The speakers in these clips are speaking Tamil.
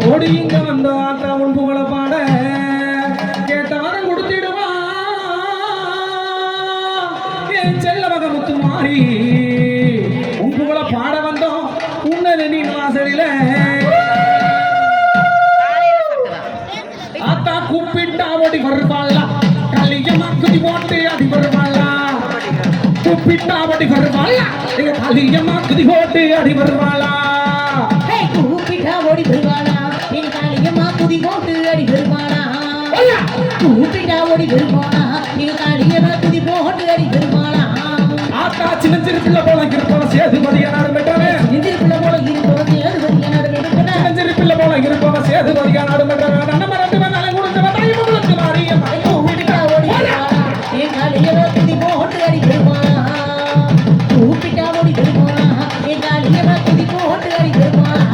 ஓடி இங்க வந்த ஆத்தா உன் புகழ பாட கேட்டவரம் கொடுத்திடுவா என் செல்ல மக முத்து மாறி உன் புகழ பாட வந்தோம் உன்னத நீ வாசலில ஆத்தா கூப்பிட்டா ஓடி வருவாளா கலியமா குதி போட்டு அடி வருவாளா கூப்பிட்டா ஓடி வருவாளா எங்க கலியமா குதி போட்டு அடி வருவாளா கூப்பிட்டா ஓடி வருவாளா எங்க காளியம்மா குதி போட்டு அடி வருவாளா கூப்பிட்டா ஓடி வருவாளா எங்க காளியம்மா குதி போட்டு அடி வருவாளா ஆத்தா சின்ன சின்ன பிள்ளை போல இருப்பவ சேதுபதியா நாடு மெட்டவே சின்ன பிள்ளை போல இருப்பவ சேதுபதியா நாடு மெட்டவே சின்ன பிள்ளை போல இருப்பவ சேதுபதியா நாடு மெட்டவே நம்ம ரெண்டு பேரும் நாளை கொடுத்து தாய் உங்களுக்கு மாரியம்மா கூப்பிட்டா ஓடி வருவாளா எங்க காளியம்மா குதி போட்டு அடி வருவாளா கூப்பிட்டா ஓடி வருவாளா எங்க காளியம்மா குதி போட்டு அடி வருவாளா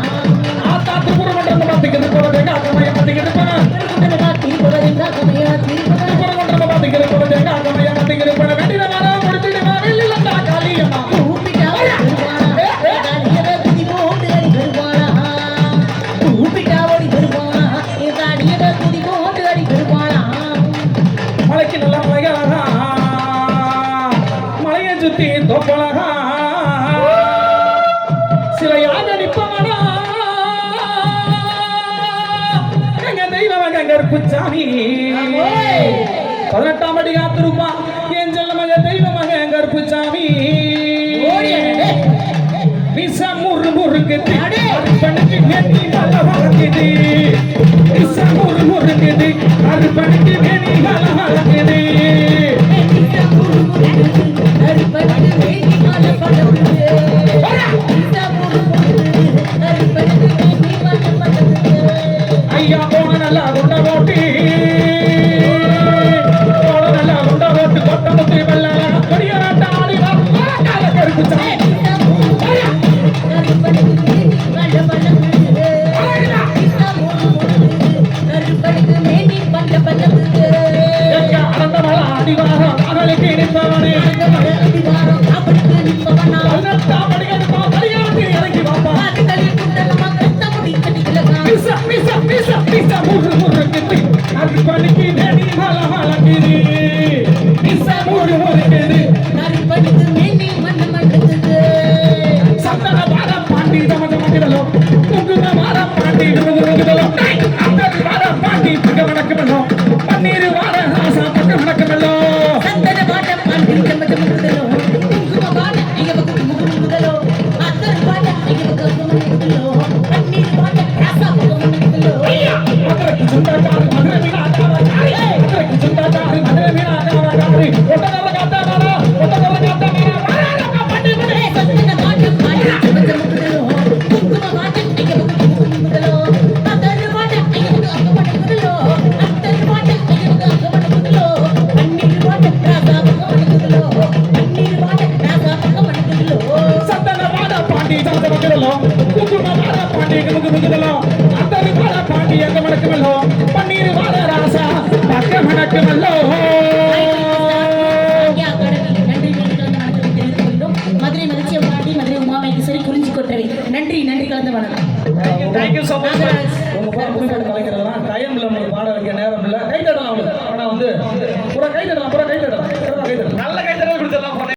ஆத்தா திருப்புற மண்டலம் பாத்துக்கிட்டு போறதேங்க அக்கமைய பாத்துக்கிட்டு போறேன் திருப்புற காட்டி போறதேங்க அக்கமைய திருப்புற மண்டலம் பாத்துக்கிட்டு போறதேங்க அக்கமைய பாத்துக்கிட்டு போறேன் வெண்டில வர முடிச்சிடுவா வெள்ளில தான் காளியம்மா கூப்பிட்டா ஓடி வருவாளா காளியம்மா குதி போட்டு அடி வருவாளா கூப்பிட்டா ஓடி வருவாளா எங்க காளியம்மா குதி போட்டு அடி வருவாளா மலைக்கு நல்ல மலைகளா மலையை சுத்தி தோப்பலகா சிலையாக நிப்பவனா எங்க தெய்வம் கருப்புச்சாமி 18ஆம் அடி காத்திருப்பா என் செல்ல மக தெய்வமாக கருப்புச்சாமி விசா முறு முறுக்குது அர்ப்பணிக்கு வேண்டி நல்ல வளர்க்குது விசா முறு முறுக்குது அர்ப்பணிக்கு வேண்டி நல்ல வளர்க்குது ஐயா போன நல்லா குண்ட ஓட்டி போன நல்லா குண்ட ஓட்டு கொட்ட முத்து வெள்ள கொடியாட்ட ஆடி கருப்புச்சாமி அடிவாரம் அவளுக்கு நிற்பவனே இறங்கி வாப்பா அர்ப்பணிக்கு நெடி மல மலக்குது முறு முறுக்குது சந்தன வாரம் பாண்டி தமதமகிடலோ குங்கும வாரம் பாண்டி குங்குதலோ அந்த வாரம் பாண்டி பக்க வணக்கமல்லோ பன்னீர் வார ராசா பக்க வணக்கமல்லோ சந்தன பாட்டம் பாண்டி தமதமகிடலோ குங்கும வாரம் ஐய பக்க முகுமுகுதலோ அத்தர் பாட்டம் ஐய பக்க முகுமுகுதலோ பன்னீர் பாட்டம் ராசா பக்க முகுமுகுதலோ அதற்கு சொந்தக்காரி மதுரை மீனா காவக்காரி அதற்கு சொந்தக்காரி மதுரை மீனா காவக்காரி ஒட்டதர காத்தாடா வாரா பண்ணி பண்ணி சந்தன பாட்டம் பாண்டி தமதமகிடலோ குங்கும வாட்டம் ஐய பக்க முகுமுகுதலோ அத்தர் பாட்டம் ஐய பக்க முகுமுகுதலோ அத்தர் பாட்டம் ஐய பக்க முகுமுகுதலோ பன்னீர் பாட்டம் ராசா பக்க முகுமுகுதலோ பன்னீர் பாட்டம் ராசா பக்க முகுமுகுதலோ சந்தன வாட பாண்டி தமதமகிடலோ குங்கும வார பாண்டி குங்குமுகுதலோ அத்தர் வார பாண்டி எங்க வணக்கமல்லோ பன்னீர் வார ராசா பக்க வணக்கமல்லோ மதுரை மகிழ்ச்சியை பாடி மதுரை உமாமேஸ்வரி குறிஞ்சி கொற்றவை நன்றி நன்றி கலந்த வணக்கம் தேங்க்யூ ஸோ மச் உங்க பாட முடிவு கலைக்கிறதெல்லாம் டைம் இல்லை உங்களுக்கு பாட வைக்க நேரம்